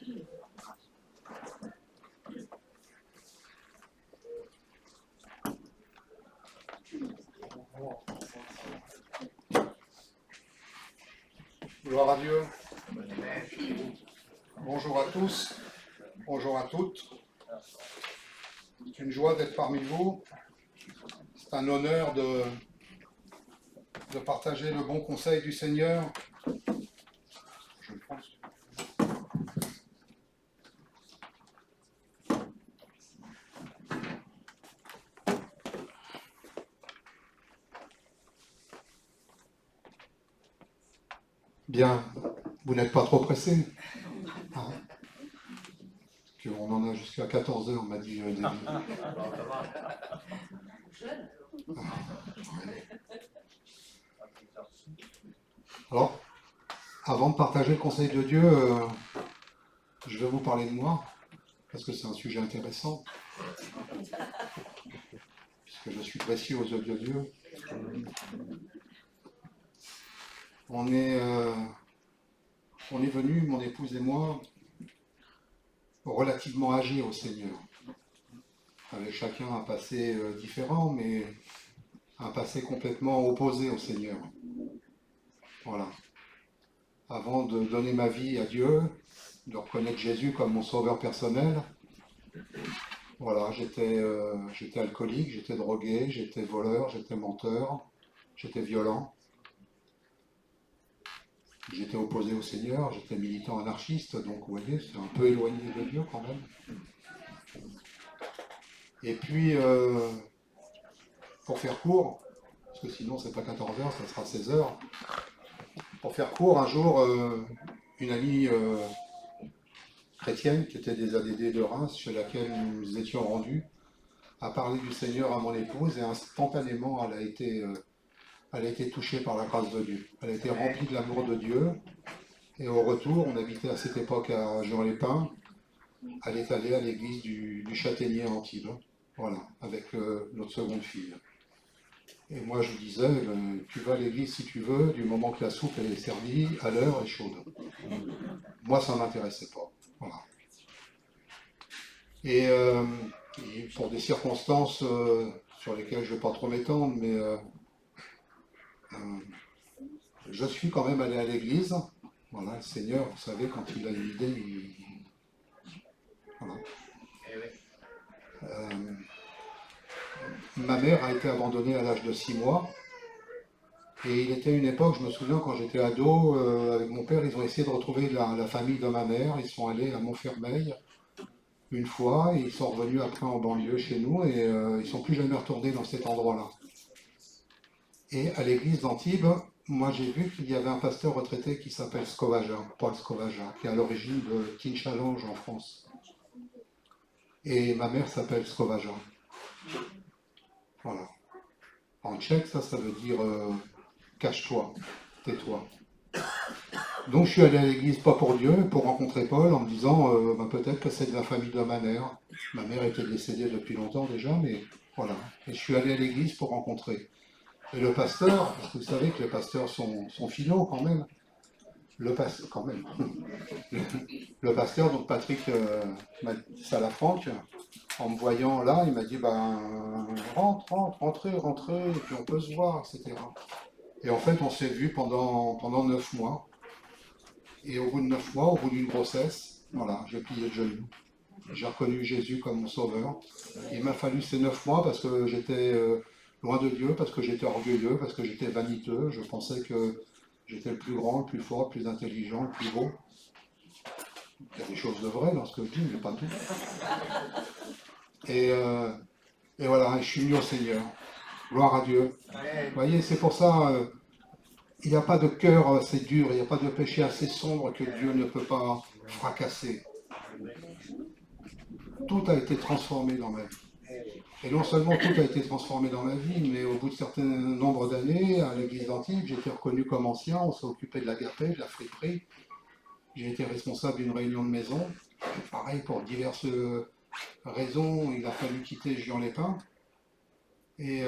Gloire à Dieu. Bonjour à tous, bonjour à toutes. C'est une joie d'être parmi vous. C'est un honneur de partager le bon conseil du Seigneur. Je le pense. Bien, vous n'êtes pas trop pressé, hein? On en a jusqu'à 14 heures, on m'a dit. Alors, avant de partager le conseil de Dieu, je vais vous parler de moi, parce que c'est un sujet intéressant, puisque je suis précieux aux yeux de Dieu. On est venus, mon épouse et moi, relativement âgés au Seigneur, avec chacun un passé différent, mais un passé complètement opposé au Seigneur. Voilà. Avant de donner ma vie à Dieu, de reconnaître Jésus comme mon sauveur personnel, voilà, j'étais alcoolique, j'étais drogué, j'étais voleur, j'étais menteur, j'étais violent. J'étais opposé au Seigneur, j'étais militant anarchiste, donc vous voyez, c'est un peu éloigné de Dieu quand même. Et puis, pour faire court, parce que sinon c'est pas 14 heures, ça sera 16 heures. Pour faire court, un jour, une amie chrétienne qui était des ADD de Reims, chez laquelle nous étions rendus, a parlé du Seigneur à mon épouse et instantanément elle a été touchée par la grâce de Dieu. Elle a été remplie de l'amour de Dieu. Et au retour, on habitait à cette époque à Jean-les-Pins. Elle est allée à l'église du Châtaignier à Antibes, voilà, avec notre seconde fille. Et moi je disais, tu vas à l'église si tu veux, du moment que la soupe elle est servie, à l'heure et chaude. Moi ça ne m'intéressait pas. Voilà. Et pour des circonstances sur lesquelles je ne vais pas trop m'étendre, mais je suis quand même allé à l'église. Voilà, le Seigneur, vous savez, quand il a une idée, voilà. Ma mère a été abandonnée à l'âge de 6 mois. Et il était une époque, je me souviens, quand j'étais ado, avec mon père, ils ont essayé de retrouver la famille de ma mère. Ils sont allés à Montfermeil une fois, et ils sont revenus après en banlieue chez nous, et ils ne sont plus jamais retournés dans cet endroit-là. Et à l'église d'Antibes, moi j'ai vu qu'il y avait un pasteur retraité qui s'appelle Scovaja, Paul Scovaja, qui est à l'origine de Kinchalange en France. Et ma mère s'appelle Scovaja. Voilà. En tchèque, ça veut dire cache-toi, tais-toi. Donc je suis allé à l'église pas pour Dieu, pour rencontrer Paul, en me disant peut-être que c'est de la famille de ma mère. Ma mère était décédée depuis longtemps déjà, mais voilà. Et je suis allé à l'église pour rencontrer. Et le pasteur, parce que vous savez que les pasteurs sont finaux quand même. Le pasteur, donc Patrick Salafranc, en me voyant là, il m'a dit rentrez, et puis on peut se voir, etc. Et en fait, on s'est vu pendant 9 mois. Et au bout de 9 mois, au bout d'une grossesse, voilà, j'ai plié le genou. J'ai reconnu Jésus comme mon sauveur. Il m'a fallu ces 9 mois parce que j'étais loin de Dieu, parce que j'étais orgueilleux, parce que j'étais vaniteux. Je pensais que j'étais le plus grand, le plus fort, le plus intelligent, le plus beau. Il y a des choses de vraies dans ce que je dis, mais pas tout. Et voilà, je suis venu au Seigneur. Gloire à Dieu. Vous voyez, c'est pour ça, il n'y a pas de cœur assez dur, il n'y a pas de péché assez sombre que Dieu ne peut pas fracasser. Tout a été transformé dans ma vie. Et non seulement tout a été transformé dans ma vie, mais au bout de certain nombre d'années, à l'église d'Antibes, j'ai été reconnu comme ancien, on s'est occupé de l'agapé, de la friperie. J'ai été responsable d'une réunion de maison. Et pareil, pour diverses raisons, il a fallu quitter Juan-les-Pins. Et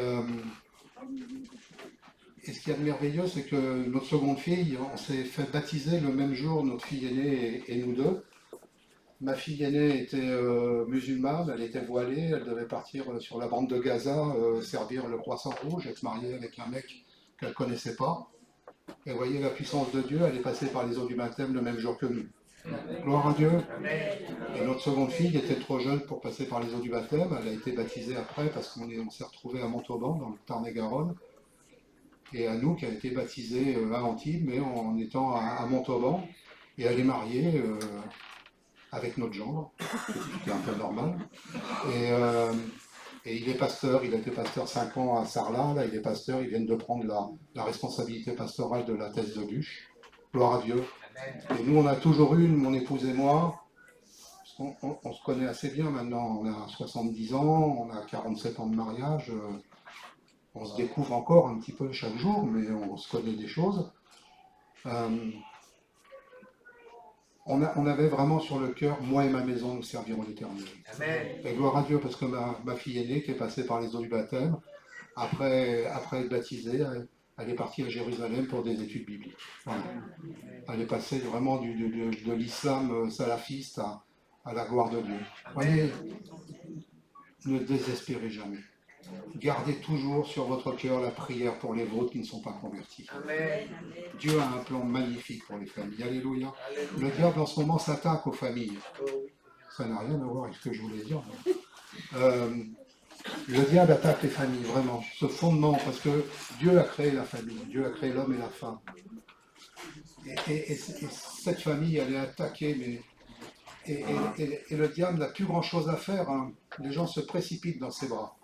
ce qu'il y a de merveilleux, c'est que notre seconde fille, on s'est fait baptiser le même jour, notre fille aînée et nous deux. Ma fille aînée était musulmane, elle était voilée, elle devait partir sur la bande de Gaza, servir le Croissant Rouge, être mariée avec un mec qu'elle ne connaissait pas. Et vous voyez la puissance de Dieu, elle est passée par les eaux du baptême le même jour que nous. Gloire à Dieu. Et notre seconde fille était trop jeune pour passer par les eaux du baptême. Elle a été baptisée après parce on s'est retrouvé à Montauban, dans le Tarn-et-Garonne. Et Anouk a été baptisée à Antibes, mais en étant à Montauban. Et elle est mariée avec notre gendre, ce qui est un peu normal. Et, euh, et il est pasteur, il a été pasteur 5 ans à Sarlat, là il est pasteur, ils viennent de prendre la responsabilité pastorale de la thèse de Luche. Gloire à Dieu. Et nous on a toujours eu, mon épouse et moi, on se connaît assez bien maintenant, on a 70 ans, on a 47 ans de mariage, on se découvre encore un petit peu chaque jour, mais on se connaît des choses. On avait vraiment sur le cœur, moi et ma maison, nous servirons l'Éternel. Et gloire à Dieu, parce que ma fille aînée, qui est passée par les eaux du baptême, après être baptisée, elle est partie à Jérusalem pour des études bibliques. Voilà. Elle est passée vraiment de l'islam salafiste à la gloire de Dieu. Voyez, ne désespérez jamais. Gardez toujours sur votre cœur la prière pour les vôtres qui ne sont pas convertis. Amen. Dieu a un plan magnifique pour les familles. Alléluia. Le diable en ce moment s'attaque aux familles. Ça n'a rien à voir avec ce que je voulais dire. Le diable attaque les familles, vraiment. Ce fondement, parce que Dieu a créé la famille. Dieu a créé l'homme et la femme. Et cette famille, elle est attaquée, mais... Et le diable n'a plus grand-chose à faire. Hein. Les gens se précipitent dans ses bras.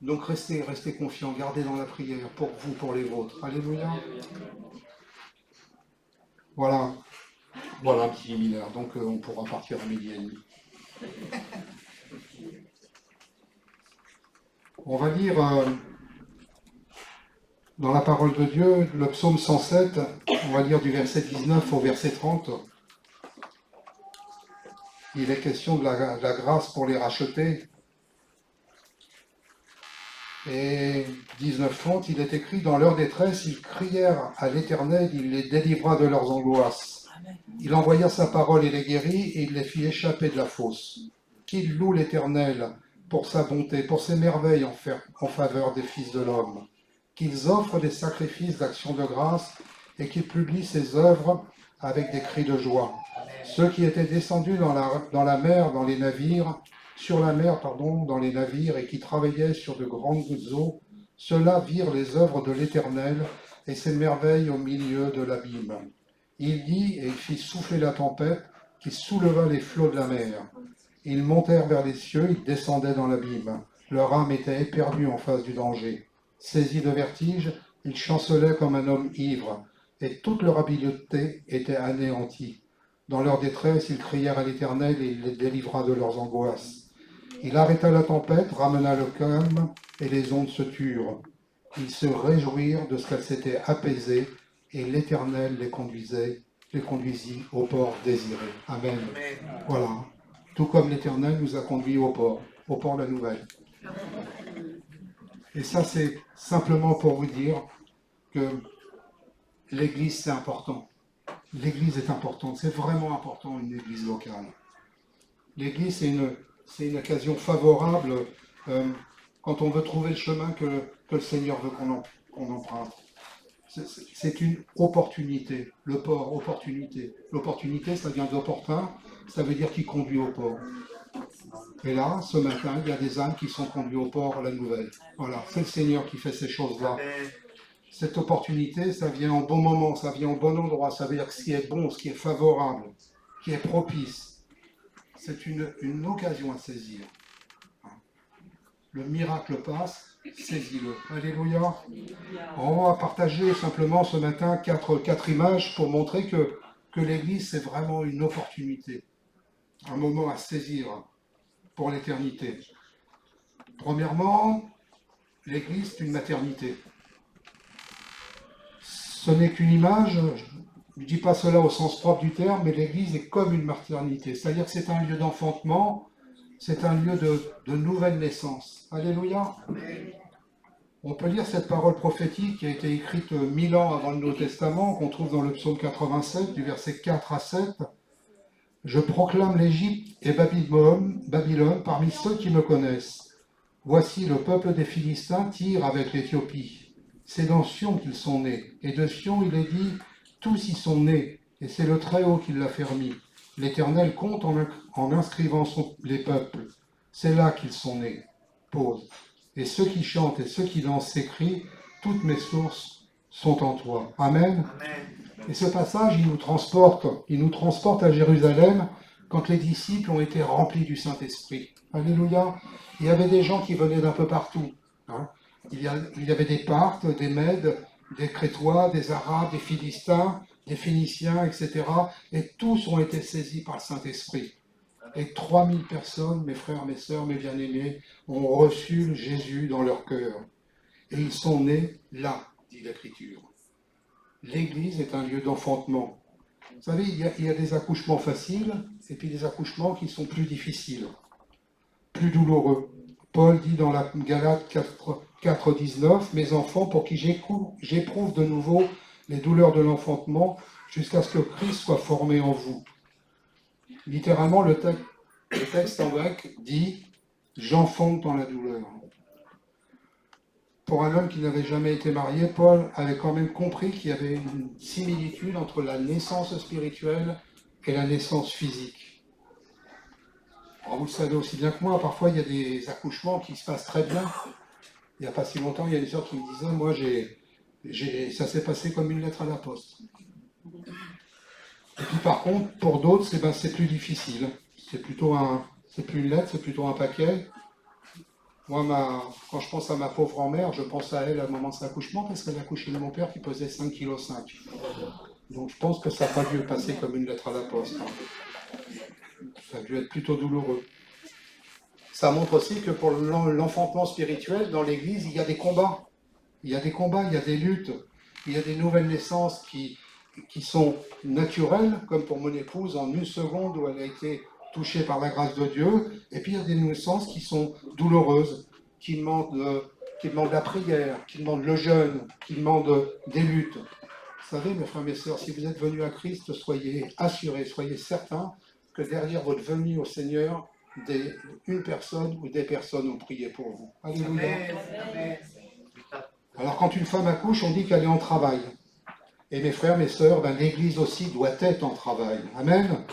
Donc restez confiants, gardez dans la prière, pour vous, pour les vôtres. Alléluia. Voilà un petit séminaire, donc on pourra partir à 12h30. On va lire dans la parole de Dieu, le psaume 107, on va lire du verset 19 au verset 30. Il est question de la grâce pour les racheter. Et 19-30, il est écrit, dans leur détresse, ils crièrent à l'Éternel, il les délivra de leurs angoisses. Il envoya sa parole et les guérit, et il les fit échapper de la fosse. Qu'ils louent l'Éternel pour sa bonté, pour ses merveilles en faveur des fils de l'homme. Qu'ils offrent des sacrifices d'action de grâce, et qu'ils publient ses œuvres avec des cris de joie. Ceux qui étaient descendus dans la mer, dans les navires, sur la mer, dans les navires, et qui travaillaient sur de grandes eaux, ceux-là virent les œuvres de l'Éternel et ses merveilles au milieu de l'abîme. Il dit, et il fit souffler la tempête, qui souleva les flots de la mer. Ils montèrent vers les cieux, ils descendaient dans l'abîme. Leur âme était éperdue en face du danger. Saisis de vertige, ils chancelaient comme un homme ivre, et toute leur habileté était anéantie. Dans leur détresse, ils crièrent à l'Éternel et il les délivra de leurs angoisses. Il arrêta la tempête, ramena le calme, et les ondes se turent. Ils se réjouirent de ce qu'elle s'était apaisée, et l'Éternel les conduisit au port désiré. Amen. Voilà. Tout comme l'Éternel nous a conduits au port de la Nouvelle. Et ça, c'est simplement pour vous dire que l'Église, c'est important. L'Église est importante. C'est vraiment important, une Église locale. L'Église, c'est une occasion favorable quand on veut trouver le chemin que le Seigneur veut qu'on emprunte. C'est une opportunité. Le port, opportunité. L'opportunité, ça vient d'opportun, ça veut dire qu'il conduit au port. Et là, ce matin, il y a des âmes qui sont conduites au port à la Nouvelle. Voilà, c'est le Seigneur qui fait ces choses-là. Cette opportunité, ça vient au bon moment, ça vient au bon endroit, ça veut dire que ce qui est bon, ce qui est favorable, qui est propice, c'est une occasion à saisir. Le miracle passe, saisis-le. Alléluia. On va partager simplement ce matin quatre images pour montrer que l'Église, c'est vraiment une opportunité, un moment à saisir pour l'éternité. Premièrement, l'Église, c'est une maternité. Ce n'est qu'une image, je ne dis pas cela au sens propre du terme, mais l'Église est comme une maternité. C'est-à-dire que c'est un lieu d'enfantement, c'est un lieu de nouvelle naissance. Alléluia. On peut lire cette parole prophétique qui a été écrite 1000 ans avant le Nouveau Testament, qu'on trouve dans le psaume 87, du verset 4 à 7. Je proclame l'Égypte et Babylone parmi ceux qui me connaissent. Voici le peuple des Philistins tire avec l'Éthiopie. C'est dans Sion qu'ils sont nés. Et de Sion, il est dit, tous y sont nés. Et c'est le Très-Haut qui l'a fermi. L'Éternel compte en inscrivant les peuples. C'est là qu'ils sont nés. Pause. Et ceux qui chantent et ceux qui dansent s'écrient, toutes mes sources sont en toi. Amen. Amen. Et ce passage, il nous transporte à Jérusalem quand les disciples ont été remplis du Saint-Esprit. Alléluia. Il y avait des gens qui venaient d'un peu partout. Hein. Il y avait des Parthes, des Mèdes, des Crétois, des Arabes, des Philistins, des Phéniciens, etc. Et tous ont été saisis par le Saint-Esprit. Et 3000 personnes, mes frères, mes sœurs, mes bien-aimés, ont reçu Jésus dans leur cœur. Et ils sont nés là, dit l'Écriture. L'Église est un lieu d'enfantement. Vous savez, il y a des accouchements faciles et puis des accouchements qui sont plus difficiles, plus douloureux. Paul dit dans la Galates 4,19, « Mes enfants, pour qui j'éprouve de nouveau les douleurs de l'enfantement, jusqu'à ce que Christ soit formé en vous. » Littéralement, le texte en grec dit « J'enfante dans la douleur ». Pour un homme qui n'avait jamais été marié, Paul avait quand même compris qu'il y avait une similitude entre la naissance spirituelle et la naissance physique. Alors vous le savez aussi bien que moi, parfois il y a des accouchements qui se passent très bien. Il n'y a pas si longtemps, il y a une sœur qui me disait, moi ça s'est passé comme une lettre à la poste. Et puis par contre, pour d'autres, c'est plus difficile. C'est plus une lettre, c'est plutôt un paquet. Moi, quand je pense à ma pauvre grand-mère, je pense à elle au moment de son accouchement parce qu'elle a accouché de mon père qui pesait 5,5 kg. Donc je pense que ça n'a pas dû passer comme une lettre à la poste. Hein. Ça a dû être plutôt douloureux. Ça montre aussi que pour l'enfantement spirituel, dans l'Église, il y a des combats. Il y a des combats, il y a des luttes, il y a des nouvelles naissances qui sont naturelles, comme pour mon épouse, en une seconde où elle a été touchés par la grâce de Dieu, et puis il y a des naissances qui sont douloureuses, qui demandent la prière, qui demandent le jeûne, qui demandent des luttes. Vous savez, mes frères et mes sœurs, si vous êtes venus à Christ, soyez assurés, soyez certains que derrière votre venue au Seigneur, une personne ou des personnes ont prié pour vous. Alléluia. Amen. Alors quand une femme accouche, on dit qu'elle est en travail. Et mes frères, mes sœurs, l'Église aussi doit être en travail. Amen.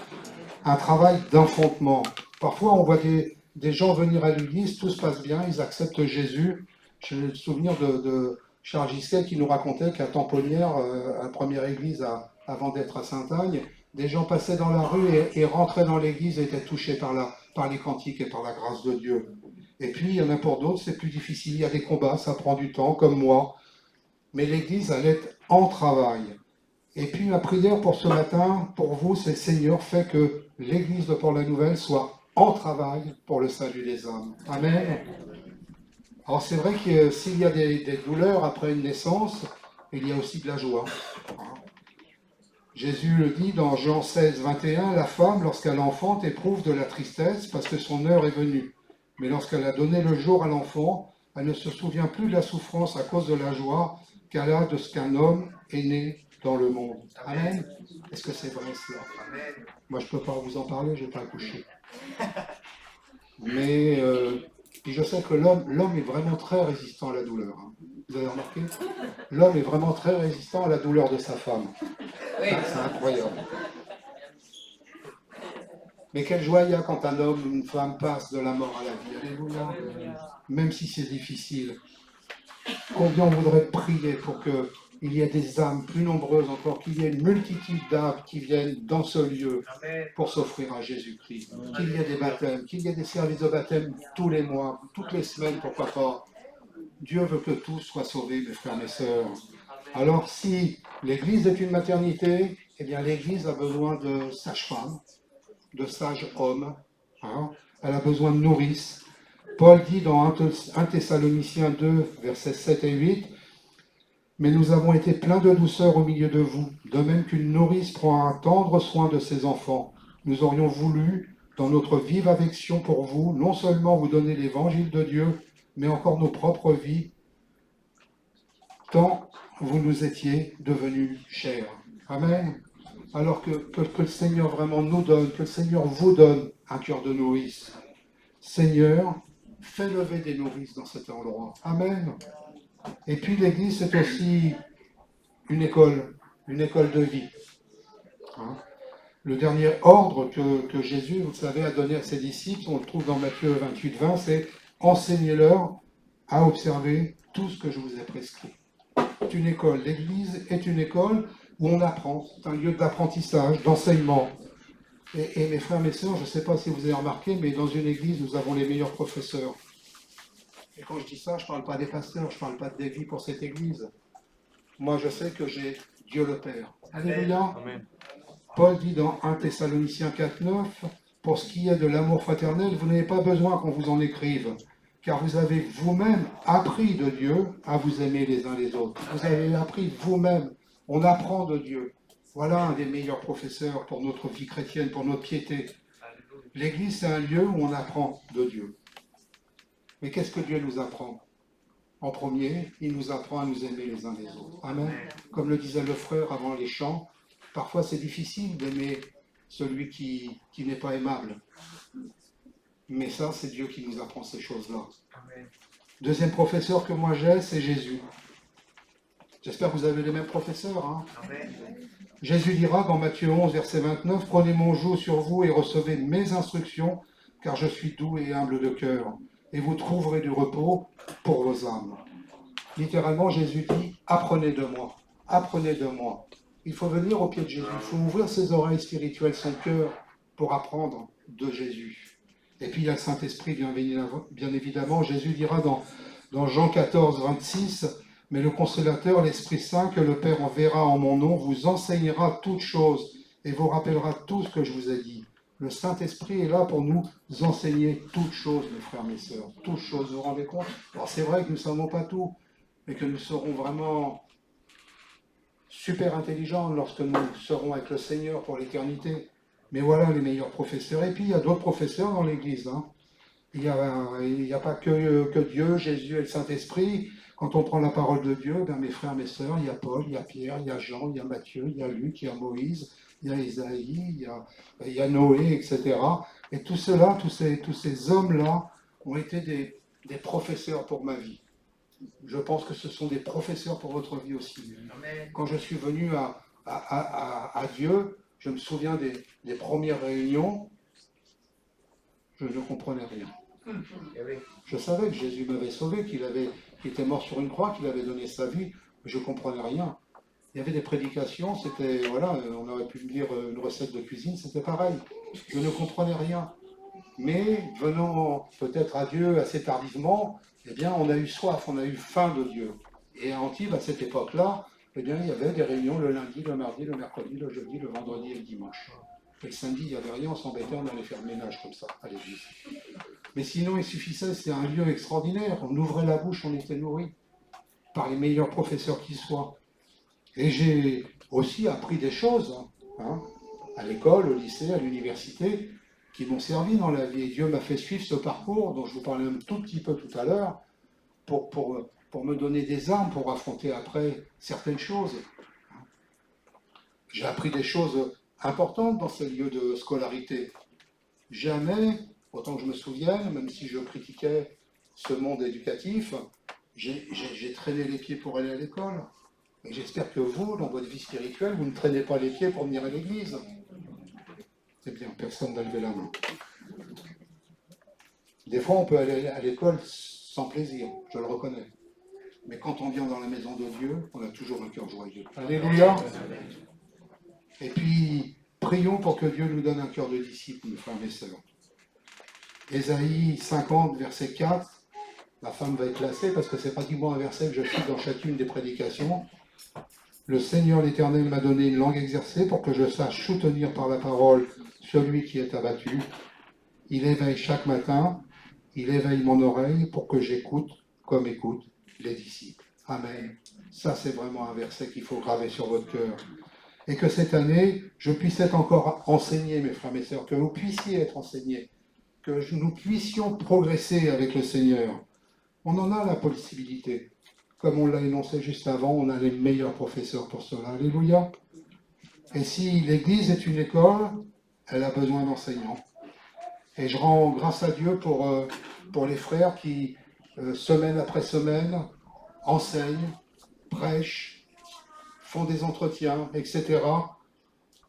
Un travail d'enfantement. Parfois, on voit des gens venir à l'église, tout se passe bien, ils acceptent Jésus. J'ai le souvenir de Charles Gisquet qui nous racontait qu'à Tamponnières, la première église avant d'être à Saint-Agne, des gens passaient dans la rue et rentraient dans l'église et étaient touchés par les cantiques et par la grâce de Dieu. Et puis, il y en a pour d'autres, c'est plus difficile, il y a des combats, ça prend du temps, comme moi. Mais l'église, elle est en travail. Et puis ma prière pour ce matin, pour vous, c'est Seigneur, fais que l'Église de Port-la-Nouvelle soit en travail pour le salut des âmes. Amen. Alors c'est vrai que s'il y a des douleurs après une naissance, il y a aussi de la joie. Jésus le dit dans Jean 16, 21, la femme, lorsqu'elle enfante, éprouve de la tristesse parce que son heure est venue. Mais lorsqu'elle a donné le jour à l'enfant, elle ne se souvient plus de la souffrance à cause de la joie qu'elle a de ce qu'un homme est né dans le monde. Amen. Est-ce que c'est vrai cela? Amen. Moi, je ne peux pas vous en parler, je n'ai pas accouché. Mais puis je sais que l'homme est vraiment très résistant à la douleur. Hein. Vous avez remarqué? L'homme est vraiment très résistant à la douleur de sa femme. Oui. C'est incroyable. Mais quelle joie il y a quand un homme ou une femme passe de la mort à la vie. Alléluia. Même si c'est difficile. Combien on voudrait prier pour qu'il y ait des âmes plus nombreuses encore, qu'il y ait une multitude d'âmes qui viennent dans ce lieu pour s'offrir à Jésus-Christ. Qu'il y ait des baptêmes, qu'il y ait des services de baptême tous les mois, toutes les semaines, pourquoi pas. Dieu veut que tous soient sauvés, mes frères, mes sœurs. Alors si l'Église est une maternité, eh bien l'Église a besoin de sages-femmes, de sages hommes. Hein. Elle a besoin de nourrices. Paul dit dans 1 Thessaloniciens 2, versets 7 et 8, « Mais nous avons été pleins de douceur au milieu de vous, de même qu'une nourrice prend un tendre soin de ses enfants. Nous aurions voulu, dans notre vive affection pour vous, non seulement vous donner l'évangile de Dieu, mais encore nos propres vies, tant vous nous étiez devenus chers. » Amen. Alors que le Seigneur vraiment nous donne, que le Seigneur vous donne un cœur de nourrice. Seigneur, fais lever des nourrices dans cet endroit. Amen. Et puis l'Église, c'est aussi une école de vie. Hein. Le dernier ordre que Jésus, vous le savez, a donné à ses disciples, on le trouve dans Matthieu 28, 20, c'est enseignez-leur à observer tout ce que je vous ai prescrit. C'est une école. L'Église est une école où on apprend. C'est un lieu d'apprentissage, d'enseignement. Et mes frères, mes sœurs, je ne sais pas si vous avez remarqué, mais dans une église, nous avons les meilleurs professeurs. Et quand je dis ça, je ne parle pas des pasteurs, je ne parle pas des vies pour cette église. Moi, je sais que j'ai Dieu le Père. Alléluia. Amen. Paul dit dans 1 Thessaloniciens 4, 9, pour ce qui est de l'amour fraternel, vous n'avez pas besoin qu'on vous en écrive, car vous avez vous-même appris de Dieu à vous aimer les uns les autres. Vous avez appris vous-même. On apprend de Dieu. Voilà un des meilleurs professeurs pour notre vie chrétienne, pour notre piété. L'Église, c'est un lieu où on apprend de Dieu. Mais qu'est-ce que Dieu nous apprend? En premier, il nous apprend à nous aimer les uns les autres. Amen. Comme le disait le frère avant les chants, parfois c'est difficile d'aimer celui qui n'est pas aimable. Mais ça, c'est Dieu qui nous apprend ces choses-là. Deuxième professeur que moi j'ai, c'est Jésus. J'espère que vous avez les mêmes professeurs. Hein. Jésus dira dans Matthieu 11, verset 29, « Prenez mon joug sur vous et recevez mes instructions, car je suis doux et humble de cœur, et vous trouverez du repos pour vos âmes. » Littéralement, Jésus dit, « Apprenez de moi, apprenez de moi. » Il faut venir au pied de Jésus, il faut ouvrir ses oreilles spirituelles, son cœur, pour apprendre de Jésus. Et puis il y a le Saint-Esprit, bien évidemment. Jésus dira dans Jean 14, 26, « Mais le Consolateur, l'Esprit Saint, que le Père enverra en mon nom, vous enseignera toutes choses et vous rappellera tout ce que je vous ai dit. » Le Saint-Esprit est là pour nous enseigner toutes choses, mes frères, mes sœurs. Toutes choses, vous vous rendez compte? Alors c'est vrai que nous ne savons pas tout, mais que nous serons vraiment super intelligents lorsque nous serons avec le Seigneur pour l'éternité. Mais voilà les meilleurs professeurs. Et puis il y a d'autres professeurs dans l'Église. Hein. Il n'y a pas que Dieu, Jésus et le Saint-Esprit. Quand on prend la parole de Dieu, ben mes frères, mes sœurs, il y a Paul, il y a Pierre, il y a Jean, il y a Matthieu, il y a Luc, il y a Moïse, il y a Isaïe, il y a Noé, etc. Et tout cela, tous ces hommes-là ont été des professeurs pour ma vie. Je pense que ce sont des professeurs pour votre vie aussi. Quand je suis venu à Dieu, je me souviens des premières réunions, je ne comprenais rien. Je savais que Jésus m'avait sauvé, qu'il était mort sur une croix, qu'il avait donné sa vie, mais je ne comprenais rien. Il y avait des prédications, c'était, voilà, on aurait pu me dire une recette de cuisine, c'était pareil. Je ne comprenais rien. Mais venant peut-être à Dieu assez tardivement, eh bien, on a eu soif, on a eu faim de Dieu. Et à Antibes, à cette époque-là, eh bien, il y avait des réunions le lundi, le mardi, le mercredi, le jeudi, le vendredi et le dimanche. Et le samedi, il n'y avait rien, on s'embêtait, on allait faire le ménage comme ça, à l'église. Mais sinon, il suffisait, c'était un lieu extraordinaire. On ouvrait la bouche, on était nourri par les meilleurs professeurs qui soient. Et j'ai aussi appris des choses, hein, à l'école, au lycée, à l'université, qui m'ont servi dans la vie. Et Dieu m'a fait suivre ce parcours dont je vous parlais un tout petit peu tout à l'heure, pour me donner des armes pour affronter après certaines choses. J'ai appris des choses importantes dans ces lieux de scolarité. Jamais, autant que je me souvienne, même si je critiquais ce monde éducatif, j'ai traîné les pieds pour aller à l'école. Et j'espère que vous, dans votre vie spirituelle, vous ne traînez pas les pieds pour venir à l'église. Eh bien, personne n'a levé la main. Des fois, on peut aller à l'école sans plaisir, je le reconnais. Mais quand on vient dans la maison de Dieu, on a toujours un cœur joyeux. Alléluia. Et puis, prions pour que Dieu nous donne un cœur de disciple, mes frères et mes sœurs. Ésaïe 50, verset 4, la femme va être classée parce que c'est pratiquement un verset que je cite dans chacune des prédications. Le Seigneur l'Éternel m'a donné une langue exercée pour que je sache soutenir par la parole celui qui est abattu. Il éveille chaque matin, il éveille mon oreille pour que j'écoute comme écoutent les disciples. Amen. Ça, c'est vraiment un verset qu'il faut graver sur votre cœur. Et que cette année, je puisse être encore enseigné, mes frères et mes sœurs, que vous puissiez être enseignés, que nous puissions progresser avec le Seigneur. On en a la possibilité. Comme on l'a énoncé juste avant, on a les meilleurs professeurs pour cela. Alléluia. Et si l'Église est une école, elle a besoin d'enseignants. Et je rends grâce à Dieu pour les frères qui, semaine après semaine, enseignent, prêchent, font des entretiens, etc.,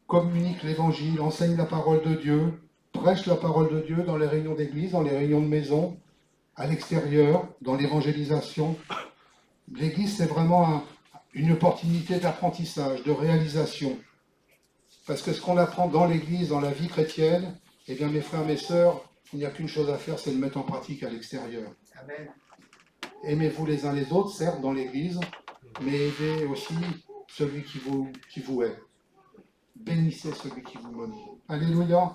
communiquent l'Évangile, enseignent la parole de Dieu, prêchent la parole de Dieu dans les réunions d'église, dans les réunions de maison, à l'extérieur, dans l'évangélisation. L'Église, c'est vraiment une opportunité d'apprentissage, de réalisation. Parce que ce qu'on apprend dans l'Église, dans la vie chrétienne, eh bien, mes frères, mes sœurs, il n'y a qu'une chose à faire, c'est de le mettre en pratique à l'extérieur. Amen. Aimez-vous les uns les autres, certes, dans l'Église, mais aimez aussi celui qui vous est. Bénissez celui qui vous maudit. Alléluia.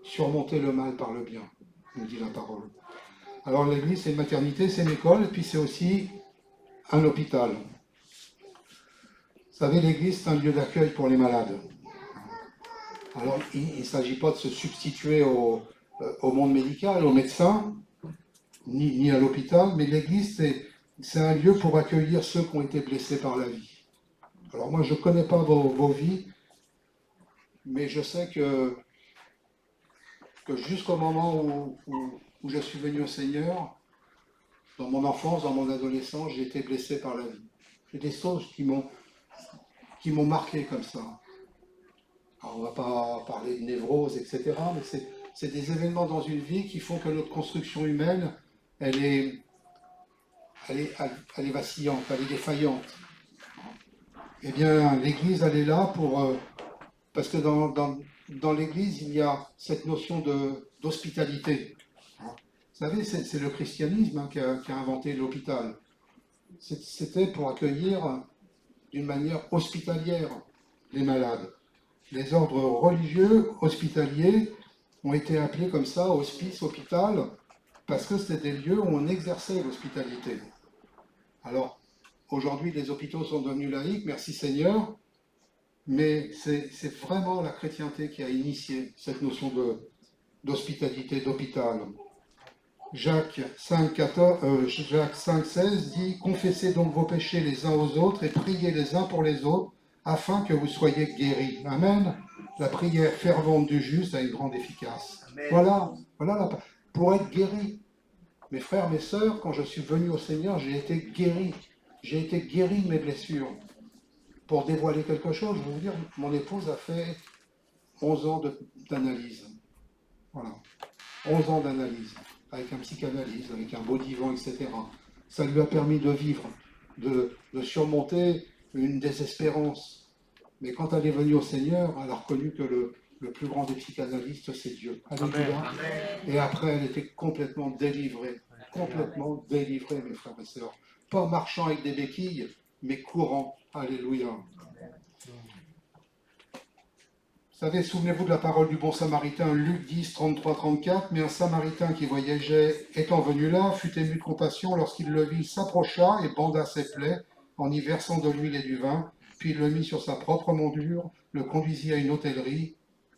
Surmontez le mal par le bien, nous dit la parole. Alors l'Église, c'est une maternité, c'est une école, et puis c'est aussi un hôpital. Vous savez, l'Église, c'est un lieu d'accueil pour les malades. Alors, il ne s'agit pas de se substituer au monde médical, aux médecins, ni à l'hôpital, mais l'Église, c'est un lieu pour accueillir ceux qui ont été blessés par la vie. Alors moi, je ne connais pas vos vies, mais je sais que jusqu'au moment où je suis venu au Seigneur, dans mon enfance, dans mon adolescence, j'ai été blessé par la vie. J'ai des choses qui m'ont marqué comme ça. Alors on ne va pas parler de névrose, etc., mais c'est des événements dans une vie qui font que notre construction humaine, elle est vacillante, elle est défaillante. Eh bien, l'Église, elle est là parce que dans l'Église, il y a cette notion d'hospitalité. Vous savez, c'est le christianisme qui a inventé l'hôpital. C'était pour accueillir d'une manière hospitalière les malades. Les ordres religieux hospitaliers ont été appelés comme ça, hospice, hôpital, parce que c'était des lieux où on exerçait l'hospitalité. Alors, aujourd'hui, les hôpitaux sont devenus laïques, merci Seigneur, mais c'est vraiment la chrétienté qui a initié cette notion d'hospitalité, d'hôpital. Jacques 5,16 dit « Confessez donc vos péchés les uns aux autres et priez les uns pour les autres, afin que vous soyez guéris. » Amen. La prière fervente du juste a une grande efficace. Amen. Voilà pour être guéri. Mes frères, mes sœurs, quand je suis venu au Seigneur, j'ai été guéri. J'ai été guéri de mes blessures. Pour dévoiler quelque chose, je vais vous dire, mon épouse a fait 11 ans d'analyse. Voilà. 11 ans d'analyse, avec un psychanalyste, avec un beau divan, etc. Ça lui a permis de vivre, de surmonter une désespérance. Mais quand elle est venue au Seigneur, elle a reconnu que le plus grand des psychanalystes, c'est Dieu. Alléluia. Et après, elle était complètement délivrée. Complètement délivrée, mes frères et sœurs. Pas marchant avec des béquilles, mais courant. Alléluia. Vous savez, souvenez-vous de la parole du bon samaritain, Luc 10, 33, 34. Mais un samaritain qui voyageait, étant venu là, fut ému de compassion lorsqu'il le vit, s'approcha et banda ses plaies en y versant de l'huile et du vin. Puis il le mit sur sa propre monture, le conduisit à une hôtellerie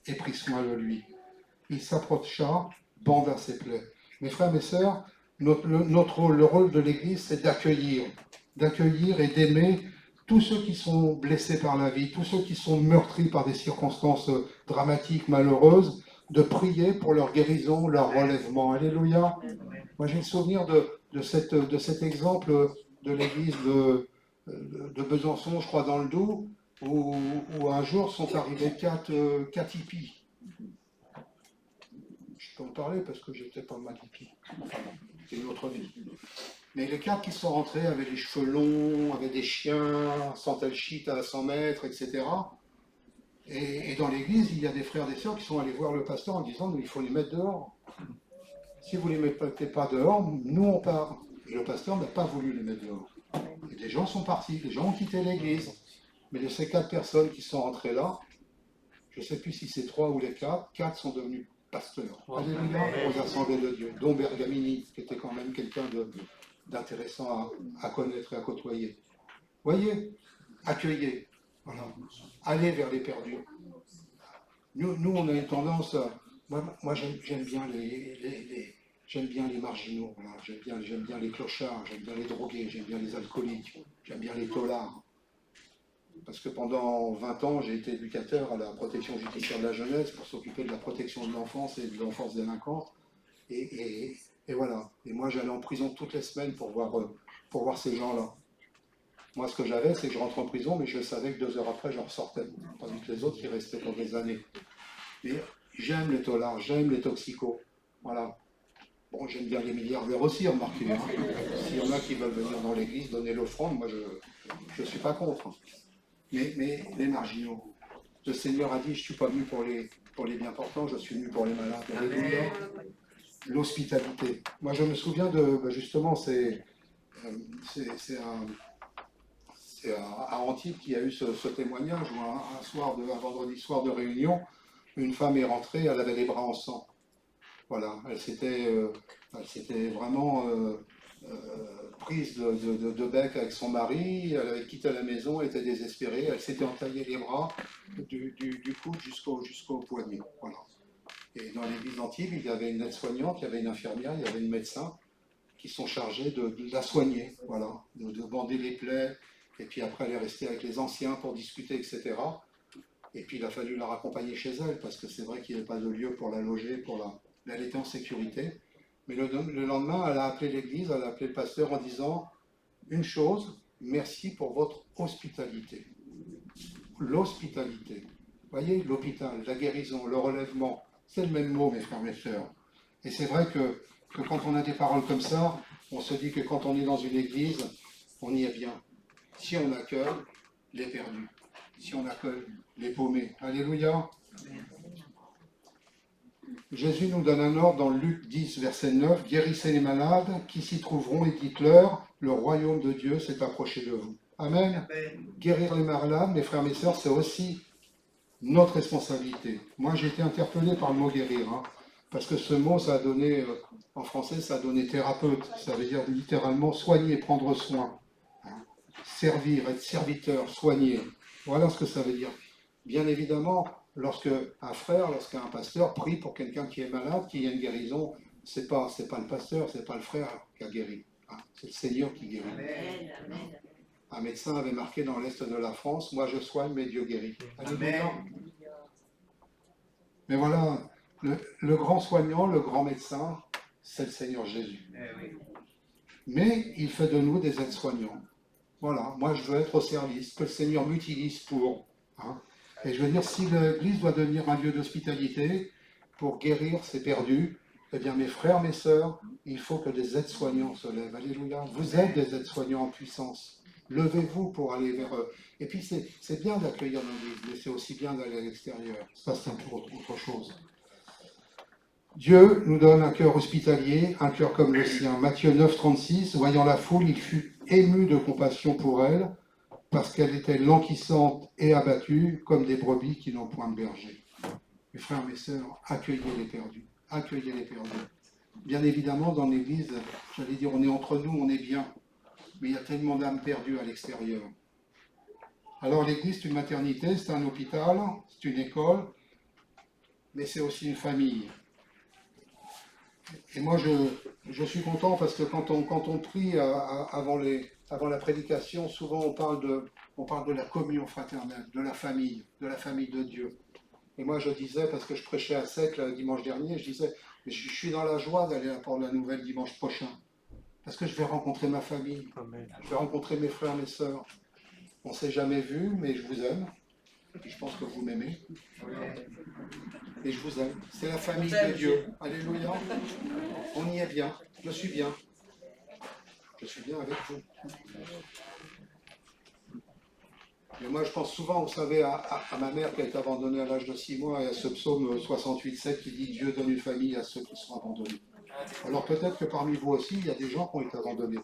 et prit soin de lui. Il s'approcha, banda ses plaies. Mes frères, mes sœurs, le rôle de l'Église, c'est d'accueillir et d'aimer tous ceux qui sont blessés par la vie, tous ceux qui sont meurtris par des circonstances dramatiques, malheureuses, de prier pour leur guérison, leur relèvement. Alléluia. Moi, j'ai le souvenir de cet exemple de l'église de Besançon, je crois, dans le Doubs, où un jour sont arrivés quatre hippies. Je peux en parler parce que j'étais pas mal hippie. Enfin, c'est une autre vie. Mais les quatre qui sont rentrés avaient les cheveux longs, avaient des chiens, sentaient le shit à 100 mètres, etc. Et dans l'église, il y a des frères et des sœurs qui sont allés voir le pasteur en disant « il faut les mettre dehors. Si vous ne les mettez pas dehors, nous on part. » Et le pasteur n'a pas voulu les mettre dehors. Et des gens sont partis, les gens ont quitté l'église. Mais de ces quatre personnes qui sont rentrées là, je ne sais plus si c'est trois ou les quatre sont devenus pasteurs. Alléluia, aux assemblées de Dieu. Dont Bergamini, qui était quand même quelqu'un d'intéressant à connaître et à côtoyer. Voyez, accueillez, voilà. Allez vers les perdus. Nous on a une tendance, moi j'aime bien j'aime bien les marginaux, voilà. J'aime bien les clochards, j'aime bien les drogués, j'aime bien les alcooliques, j'aime bien les taulards. Parce que pendant 20 ans, j'ai été éducateur à la protection judiciaire de la jeunesse pour s'occuper de la protection de l'enfance et de l'enfance délinquante. Et voilà. Et moi, j'allais en prison toutes les semaines pour voir ces gens-là. Moi, ce que j'avais, c'est que je rentrais en prison, mais je savais que 2 heures après, j'en ressortais. Tandis que les autres, ils restaient pour des années. Mais j'aime les taulards, j'aime les toxicos. Voilà. Bon, j'aime bien les milliardaires aussi, remarquez. Hein. S'il y en a qui veulent venir dans l'église, donner l'offrande, moi, je ne suis pas contre. Mais les marginaux. Le Seigneur a dit, je ne suis pas venu pour les bien portants, je suis venu pour les malades. Alléluia. L'hospitalité. Moi, je me souviens justement, c'est à Antibes qu'il y a eu ce témoignage où un vendredi soir de réunion, une femme est rentrée, elle avait les bras en sang. Voilà, elle s'était vraiment prise de bec avec son mari, elle avait quitté la maison, elle était désespérée, elle s'était entaillé les bras du coude jusqu'au poignet. Voilà. Et dans l'église d'Antibes, il y avait une aide-soignante, il y avait une infirmière, il y avait une médecin qui sont chargés de la soigner, voilà, de bander les plaies, et puis après elle est restée avec les anciens pour discuter, etc. Et puis il a fallu la raccompagner chez elle, parce que c'est vrai qu'il n'y avait pas de lieu pour la loger, elle était en sécurité. Mais le lendemain, elle a appelé l'église, elle a appelé le pasteur en disant une chose, merci pour votre hospitalité. L'hospitalité. Vous voyez, l'hôpital, la guérison, le relèvement, c'est le même mot, mes frères, mes sœurs. Et c'est vrai que quand on a des paroles comme ça, on se dit que quand on est dans une église, on y est bien. Si on accueille les perdus, si on accueille les paumés. Alléluia. Jésus nous donne un ordre dans Luc 10, verset 9, « Guérissez les malades qui s'y trouveront et dites-leur, le royaume de Dieu s'est approché de vous. » Amen. Guérir les malades, mes frères, mes sœurs, c'est aussi notre responsabilité. Moi, j'ai été interpellé par le mot guérir, hein, parce que ce mot, ça a donné, en français, ça a donné thérapeute. Ça veut dire littéralement soigner, prendre soin. Hein, servir, être serviteur, soigner. Voilà ce que ça veut dire. Bien évidemment, lorsqu'un frère, lorsqu'un pasteur prie pour quelqu'un qui est malade, qu'il y a une guérison, c'est pas le pasteur, c'est pas le frère qui a guéri. Hein, c'est le Seigneur qui guérit. Amen. Un médecin avait marqué dans l'Est de la France, « Moi je soigne, mais Dieu guérit. » Alléluia. Mais voilà, le grand soignant, le grand médecin, c'est le Seigneur Jésus. Mais il fait de nous des aides-soignants. Voilà, moi je veux être au service, que le Seigneur m'utilise pour. Hein. Et je veux dire, si l'Église doit devenir un lieu d'hospitalité pour guérir ses perdus, eh bien mes frères, mes sœurs, il faut que des aides-soignants se lèvent. Alléluia. Vous êtes des aides-soignants en puissance. Levez-vous pour aller vers eux. Et puis c'est bien d'accueillir l'Église, mais c'est aussi bien d'aller à l'extérieur. Ça, c'est un peu autre chose. Dieu nous donne un cœur hospitalier, un cœur comme le sien. Matthieu 9, 36, voyant la foule, il fut ému de compassion pour elle, parce qu'elle était languissante et abattue, comme des brebis qui n'ont point de berger. Mes frères, mes sœurs, accueillez les perdus. Accueillez les perdus. Bien évidemment, dans l'Église, j'allais dire, on est entre nous, on est bien. Mais il y a tellement d'âmes perdues à l'extérieur. Alors l'Église, c'est une maternité, c'est un hôpital, c'est une école, mais c'est aussi une famille. Et moi, je suis content parce que quand on prie avant la prédication, souvent on parle de la communion fraternelle, de la famille de Dieu. Et moi, je disais, parce que je prêchais à Sec le dimanche dernier, je disais, je suis dans la joie d'aller à Port-la-Nouvelle dimanche prochain. Parce que je vais rencontrer ma famille, je vais rencontrer mes frères, mes sœurs. On ne s'est jamais vu, mais je vous aime. Et je pense que vous m'aimez. Et je vous aime. C'est la famille de Dieu. Alléluia. On y est bien. Je suis bien. Je suis bien avec vous. Mais moi, je pense souvent, vous savez, à ma mère qui a été abandonnée à l'âge de 6 mois et à ce psaume 68,7 qui dit « Dieu donne une famille à ceux qui sont abandonnés ». Alors peut-être que parmi vous aussi, il y a des gens qui ont été abandonnés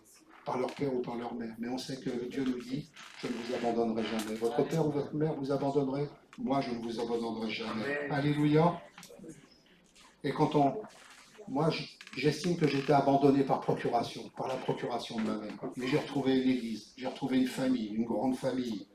par leur père ou par leur mère. Mais on sait que Dieu nous dit « Je ne vous abandonnerai jamais ». Votre père ou votre mère vous abandonnerait, moi je ne vous abandonnerai jamais. Alléluia. Et moi j'estime que j'étais abandonné par la procuration de ma mère. Mais j'ai retrouvé une église, j'ai retrouvé une famille, une grande famille.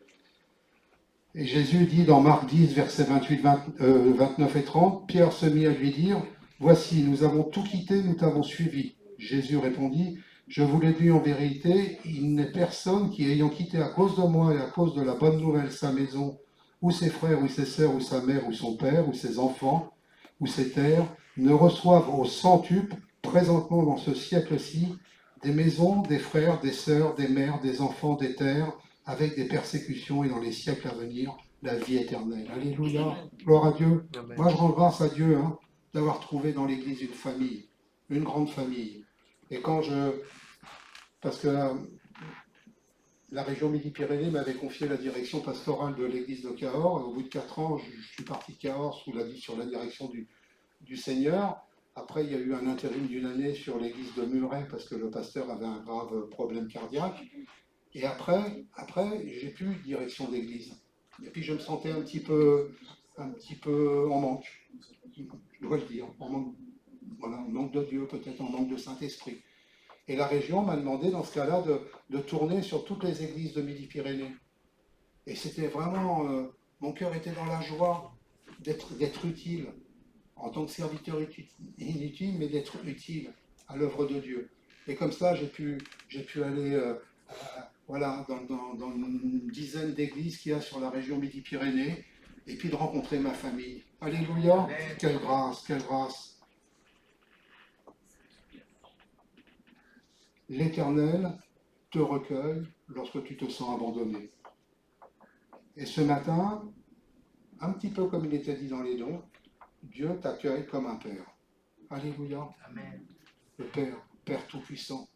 Et Jésus dit dans Marc 10, versets 28, 29 et 30, Pierre se mit à lui dire « Voici, nous avons tout quitté, nous t'avons suivi. » Jésus répondit « Je vous le dis en vérité, il n'est personne qui, ayant quitté à cause de moi et à cause de la bonne nouvelle sa maison, ou ses frères, ou ses sœurs, ou sa mère, ou son père, ou ses enfants, ou ses terres, ne reçoivent au centuple, présentement dans ce siècle-ci, des maisons, des frères, des sœurs, des mères, des enfants, des terres, avec des persécutions et dans les siècles à venir, la vie éternelle. Alléluia, gloire à Dieu. Amen. Moi, je rends grâce à Dieu d'avoir trouvé dans l'Église une famille, une grande famille. Et parce que la région Midi-Pyrénées m'avait confié la direction pastorale de l'église de Cahors. Au bout de 4 ans, je suis parti de Cahors sur la direction du Seigneur. Après, il y a eu un intérim d'une année sur l'église de Muret parce que le pasteur avait un grave problème cardiaque. Et après j'ai plus de direction d'église. Et puis je me sentais un petit peu en manque, je dois le dire, en manque de Dieu, peut-être en manque de Saint-Esprit. Et la région m'a demandé dans ce cas-là de tourner sur toutes les églises de Midi-Pyrénées. Et c'était vraiment, mon cœur était dans la joie d'être utile, en tant que serviteur inutile, mais d'être utile à l'œuvre de Dieu. Et comme ça, j'ai pu aller voilà, dans une dizaine d'églises qu'il y a sur la région Midi-Pyrénées, et puis de rencontrer ma famille. Alléluia, quelle grâce, quelle grâce. L'Éternel te recueille lorsque tu te sens abandonné. Et ce matin, un petit peu comme il était dit dans les dons, Dieu t'accueille comme un Père. Alléluia. Amen. Le Père Tout-Puissant.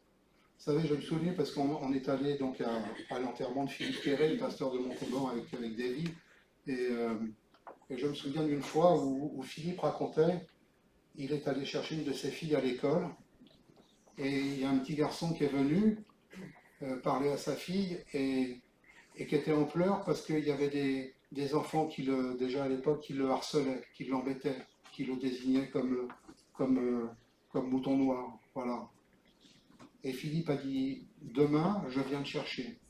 Vous savez, je me souviens parce qu'on est allé donc à l'enterrement de Philippe Quéré, le pasteur de Montauban avec David, et je me souviens d'une fois où Philippe racontait, il est allé chercher une de ses filles à l'école, et il y a un petit garçon qui est venu parler à sa fille et qui était en pleurs parce qu'il y avait des enfants déjà à l'époque qui le harcelaient, qui l'embêtaient, qui le désignaient comme mouton noir. Voilà. Et Philippe a dit, demain, je viens te chercher.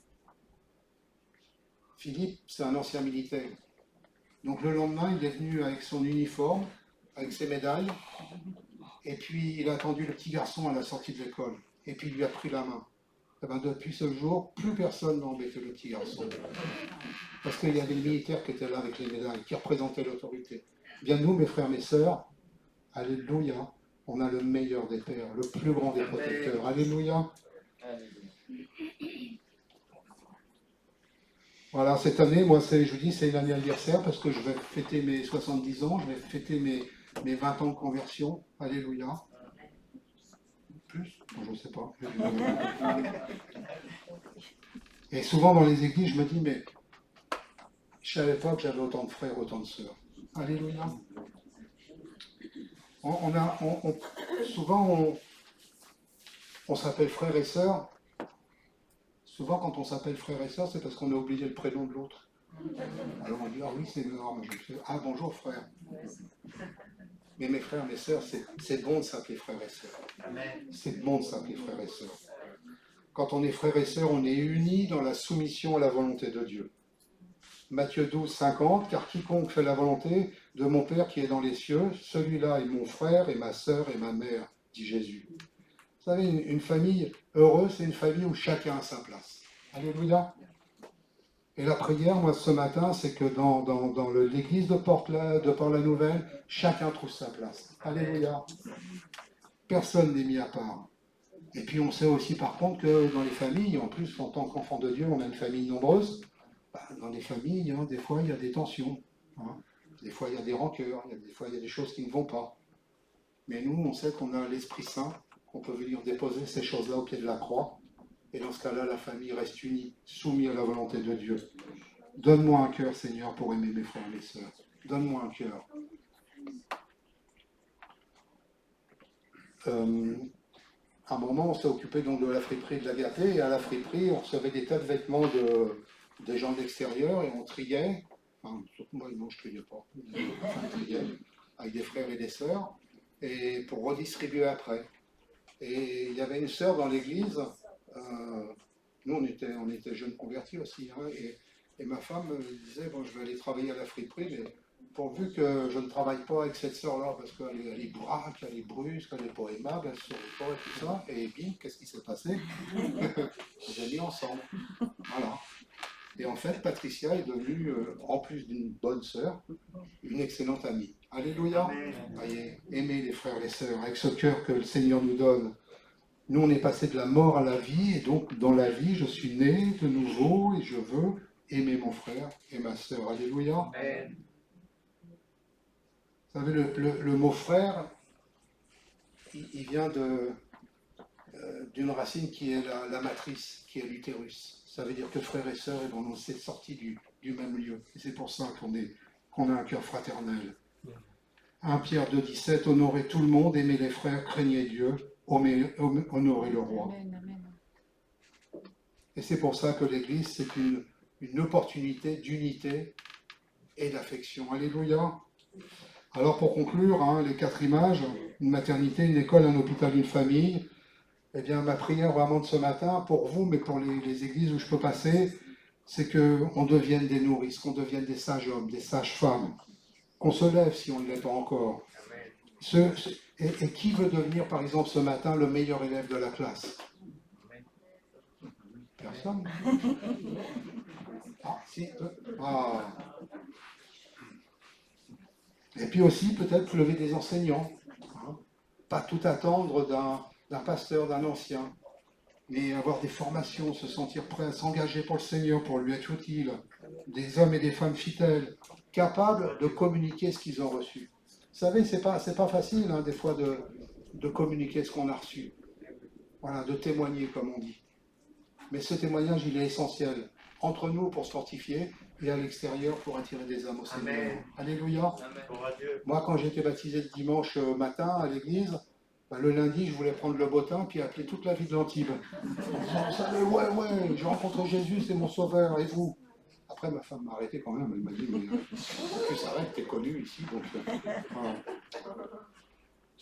Philippe, c'est un ancien militaire. Donc le lendemain, il est venu avec son uniforme, avec ses médailles, et puis il a attendu le petit garçon à la sortie de l'école, et puis il lui a pris la main. Et ben, depuis ce jour, plus personne n'a embêté le petit garçon. Parce qu'il y avait les militaires qui étaient là avec les médailles, qui représentaient l'autorité. Bien nous, mes frères, mes sœurs, alléluia, on a le meilleur des pères, le plus grand des protecteurs. Alléluia. Voilà, cette année, moi, je vous dis, c'est une année anniversaire parce que je vais fêter mes 70 ans, je vais fêter mes 20 ans de conversion. Alléluia. Plus? Je ne sais pas. Et souvent dans les églises, je me dis, mais je ne savais pas que j'avais autant de frères, autant de sœurs. Alléluia. Souvent, on s'appelle frères et sœurs. Souvent, quand on s'appelle frères et sœurs, c'est parce qu'on a oublié le prénom de l'autre. Alors on dit, ah oui, c'est énorme. Ah bonjour frère. Mais mes frères, mes sœurs, c'est bon de s'appeler frères et sœurs. C'est bon de s'appeler frères et sœurs. Quand on est frères et sœurs, on est unis dans la soumission à la volonté de Dieu. Matthieu 12, 50, car quiconque fait la volonté de mon Père qui est dans les cieux, celui-là est mon frère et ma sœur et ma mère, dit Jésus. Vous savez, une famille heureuse, c'est une famille où chacun a sa place. Alléluia. Et la prière, moi, ce matin, c'est que dans l'église de Port-la-Nouvelle, chacun trouve sa place. Alléluia. Personne n'est mis à part. Et puis on sait aussi par contre que dans les familles, en plus en tant qu'enfant de Dieu, on a une famille nombreuse. Dans les familles, des fois il y a des tensions. Des fois il y a des rancœurs, des fois il y a des choses qui ne vont pas. Mais nous, on sait qu'on a l'Esprit Saint, qu'on peut venir déposer ces choses-là au pied de la croix. Et dans ce cas-là, la famille reste unie, soumise à la volonté de Dieu. Donne-moi un cœur, Seigneur, pour aimer mes frères et mes sœurs. Donne-moi un cœur. À un moment, on s'est occupé donc de la friperie de l'Agapé, et à la friperie, on recevait des tas de vêtements des gens de l'extérieur, et on triait. Enfin, surtout moi, non, je ne triais pas. Enfin, je triais, avec des frères et des sœurs, et pour redistribuer après. Et il y avait une sœur dans l'église, nous on était jeunes convertis aussi, et ma femme me disait, bon, je vais aller travailler à la friperie, mais pourvu que je ne travaille pas avec cette sœur-là, parce qu'elle est braque, elle est brusque, elle n'est pas aimable, elle ne sourit pas et tout ça. Et bim, qu'est-ce qui s'est passé? On s'est mis ensemble. Voilà. Et en fait, Patricia est devenue, en plus d'une bonne sœur, une excellente amie. Alléluia. Voyez, aimez les frères et les sœurs avec ce cœur que le Seigneur nous donne. Nous, on est passé de la mort à la vie, et donc dans la vie, je suis né de nouveau, et je veux aimer mon frère et ma sœur. Alléluia. Vous savez, le mot frère, il vient d'une racine qui est la matrice, qui est l'utérus. Ça veut dire que frères et sœurs, on s'est sortis du même lieu. Et c'est pour ça qu'on a un cœur fraternel. 1 Pierre 2,17, honorez tout le monde, aimez les frères, craignez Dieu, honorez le roi. Amen, amen. Et c'est pour ça que l'Église, c'est une opportunité d'unité et d'affection. Alléluia. Alors pour conclure, hein, les 4 images, une maternité, une école, un hôpital, une famille, eh bien ma prière vraiment de ce matin, pour vous, mais pour les églises où je peux passer, c'est qu'on devienne des nourrices, qu'on devienne des sages hommes, des sages femmes, qu'on se lève si on ne l'est pas encore. Et qui veut devenir, par exemple, ce matin, le meilleur élève de la classe? Personne? Ah, si. Ah. Et puis aussi, peut-être lever des enseignants. Hein. Pas tout attendre d'un pasteur, d'un ancien, mais avoir des formations, se sentir prêt à s'engager pour le Seigneur, pour lui être utile. Des hommes et des femmes fidèles, capables de communiquer ce qu'ils ont reçu. Vous savez, c'est pas facile, hein, des fois, de communiquer ce qu'on a reçu. Voilà, de témoigner, comme on dit. Mais ce témoignage, il est essentiel. Entre nous, pour se fortifier, et à l'extérieur, pour attirer des âmes au Seigneur. Amen. Alléluia. Amen. Moi, quand j'ai été baptisé le dimanche matin à l'église, le lundi, je voulais prendre le bottin puis appeler toute la ville de l'Antibes. Vous savez, ouais, j'ai rencontré Jésus, c'est mon sauveur, et vous? Après, ma femme m'a arrêté quand même, elle m'a dit, mais tu arrête, t'es connu ici, donc... voilà.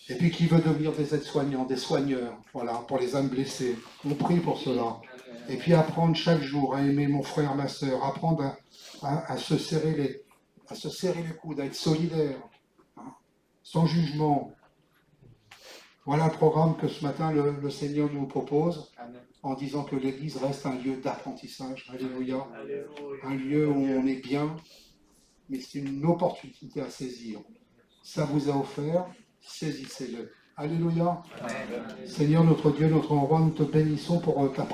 Et puis, qui veut devenir des aides-soignants, des soigneurs, voilà, pour les âmes blessées. On prie pour cela. Et puis, apprendre chaque jour à aimer mon frère, ma sœur, apprendre à se serrer les coudes, à être solidaire, hein, sans jugement. Voilà le programme que ce matin le Seigneur nous propose, en disant que l'Église reste un lieu d'apprentissage. Alléluia. Un lieu où on est bien, mais c'est une opportunité à saisir. Ça vous a offert, saisissez-le. Alléluia. Seigneur notre Dieu, notre roi, nous te bénissons pour ta